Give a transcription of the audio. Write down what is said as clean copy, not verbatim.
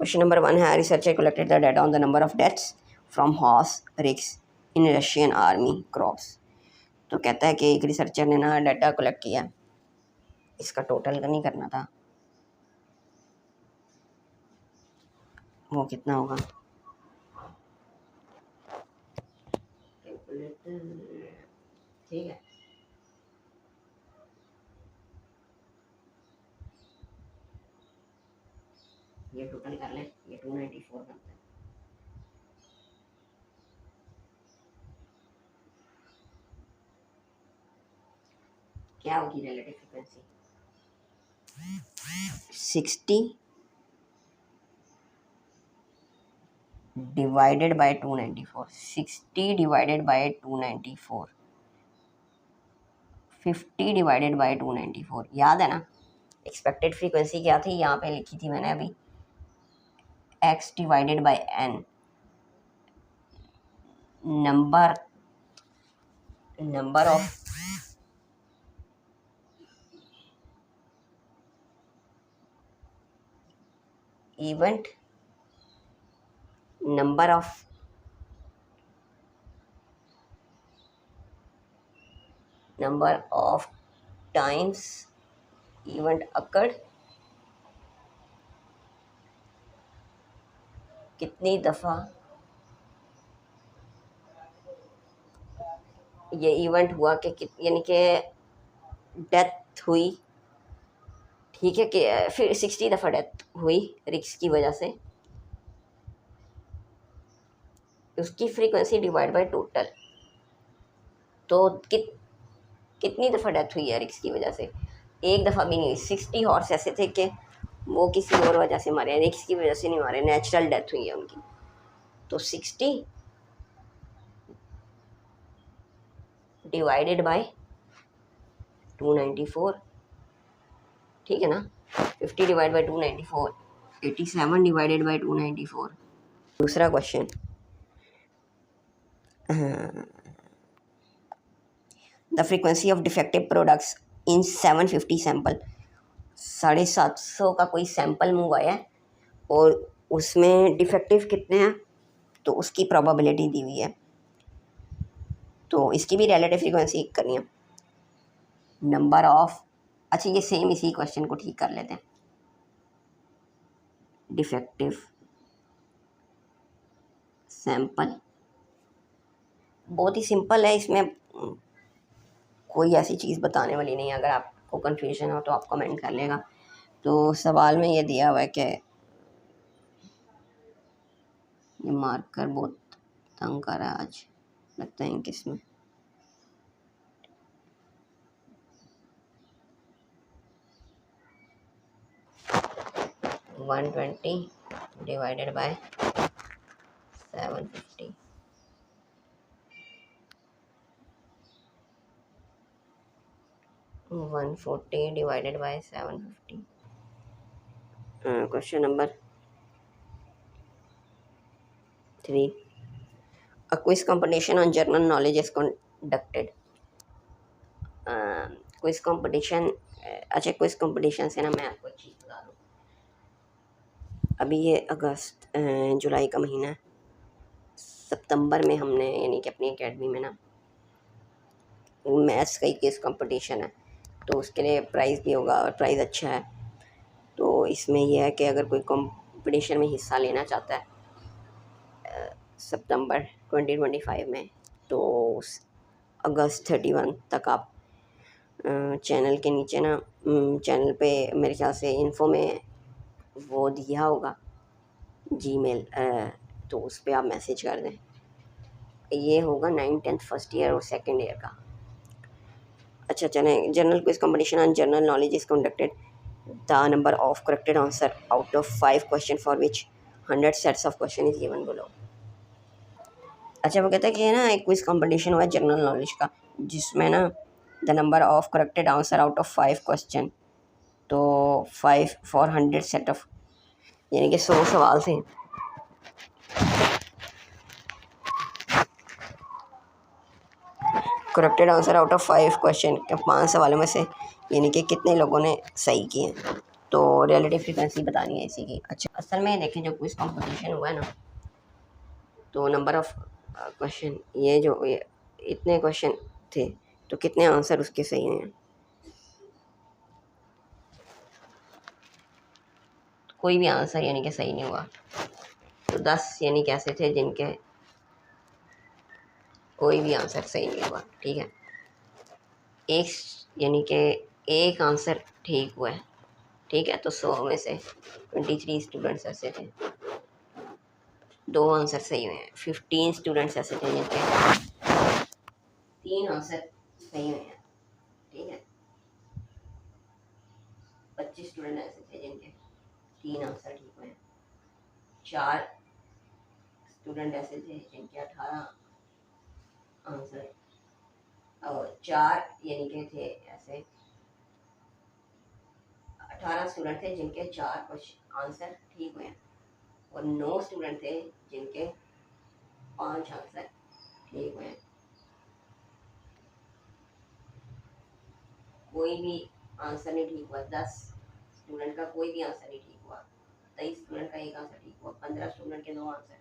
Question number 1 है researcher collected the data on the number of deaths from horse रिक्स इन Russian army crops. तो कहता है कि एक रिसर्चर ने ना डाटा कलेक्ट किया, इसका टोटल का नहीं करना था, वो कितना होगा। ठीक है, ये टोटल कर लें, ये 294 बनता है। क्या होगी relative frequency? 60 divided by 294, 60 divided by 294, 50 divided by 294। याद है ना एक्सपेक्टेड फ्रीक्वेंसी क्या थी, यहाँ पे लिखी थी मैंने अभी, x divided by n, number of event, number of times event occurred, कितनी दफ़ा ये इवेंट हुआ कि यानी कि डेथ हुई। ठीक है कि फिर 60 दफ़ा डेथ हुई रिक्स की वजह से, उसकी फ्रीक्वेंसी डिवाइड बाय टोटल। तो कितनी दफ़ा डेथ हुई है रिक्स की वजह से? एक दफ़ा भी नहीं। 60 हॉर्स ऐसे थे कि वो किसी और वजह से मारे, रिक्स की वजह से नहीं मारे, नेचुरल डेथ हुई है उनकी। तो 60 डिवाइडेड बाय 294, ठीक है ना। 50 डिवाइड बाय 294, 87 डिवाइडेड बाय 294। दूसरा question, the frequency of defective products in 750 sample. 750 का कोई सैंपल मूव आया है और उसमें डिफेक्टिव कितने हैं, तो उसकी प्रोबेबिलिटी दी हुई है। तो इसकी भी रिलेटिव फ्रीक्वेंसी करनी है। नंबर ऑफ, अच्छा ये सेम इसी क्वेश्चन को ठीक कर लेते हैं। डिफेक्टिव सैंपल बहुत ही सिंपल है, इसमें कोई ऐसी चीज़ बताने वाली नहीं है। अगर आपको कन्फ्यूजन हो तो आप कमेंट कर लेगा। तो सवाल में ये दिया हुआ है कि ये मार्कर बहुत तंग कर रहा है आज, लगता है किसमें। One 120 divided by 750, 140 divided by 750। Question number 3, a quiz competition on general knowledge is conducted। Quiz competition, अच्छा क्विज कंपटीशन से ना मैं आपको एक चीज़ बता दूँ। अभी ये अगस्त जुलाई का महीना है, सितंबर में हमने यानी कि अपनी एकेडमी में ना मैथ्स का ही क्विज कंपटीशन है, तो उसके लिए प्राइज़ भी होगा और प्राइज़ अच्छा है। तो इसमें यह है कि अगर कोई कंपटीशन में हिस्सा लेना चाहता है सितंबर 2025 में, तो अगस्त 31 तक आप चैनल के नीचे ना चैनल पे मेरे ख्याल से इन्फो में वो दिया होगा जीमेल, तो उस पर आप मैसेज कर दें। ये होगा 9th 10th फर्स्ट ईयर और सेकंड ईयर का। अच्छा चलें, general quiz competition on general knowledge is conducted, the number of corrected answer out of 5 question for which 100 sets of question is given below. अच्छा वो कहता है कि ना एक क्विज कंपटीशन हुआ है जनरल नॉलेज का, जिसमें ना the number of corrected answer out of 5 question, तो 5 फॉर 100 सेट ऑफ, यानी कि 100 सवाल थे। Corrected answer out of 5 question, 5 सवालों में से यानी कि कितने लोगों ने सही किए हैं। तो रिलेटिव फ्रीक्वेंसी बतानी है इसी की। अच्छा, असल में देखें जो क्विज कंपटीशन हुआ है ना, तो नंबर ऑफ क्वेश्चन, ये इतने क्वेश्चन थे तो कितने आंसर उसके सही हैं? कोई भी आंसर यानी कि सही नहीं हुआ। तो 10 यानी कि ऐसे थे जिनके कोई भी आंसर सही नहीं हुआ, ठीक है। एक यानी कि एक आंसर ठीक हुआ है, ठीक है। तो 100 में से 23 स्टूडेंट्स ऐसे थे, 2 आंसर सही हुए हैं। 15 स्टूडेंट्स ऐसे थे जिनके 3 आंसर सही हुए हैं, ठीक है। 25 स्टूडेंट ऐसे थे जिनके 3 आंसर ठीक हुए हैं। 4 स्टूडेंट ऐसे थे जिनके 18 आंसर, और 4 यानी कि थे ऐसे 18 स्टूडेंट थे जिनके 4 क्वेश्चन आंसर ठीक हुए हैं, और 9 स्टूडेंट थे जिनके 5 आंसर ठीक हुए हैं। कोई भी आंसर नहीं ठीक हुआ। 10 स्टूडेंट का कोई भी आंसर नहीं ठीक हुआ। 23 स्टूडेंट का एक आंसर ठीक हुआ। 15 स्टूडेंट के 2 आंसर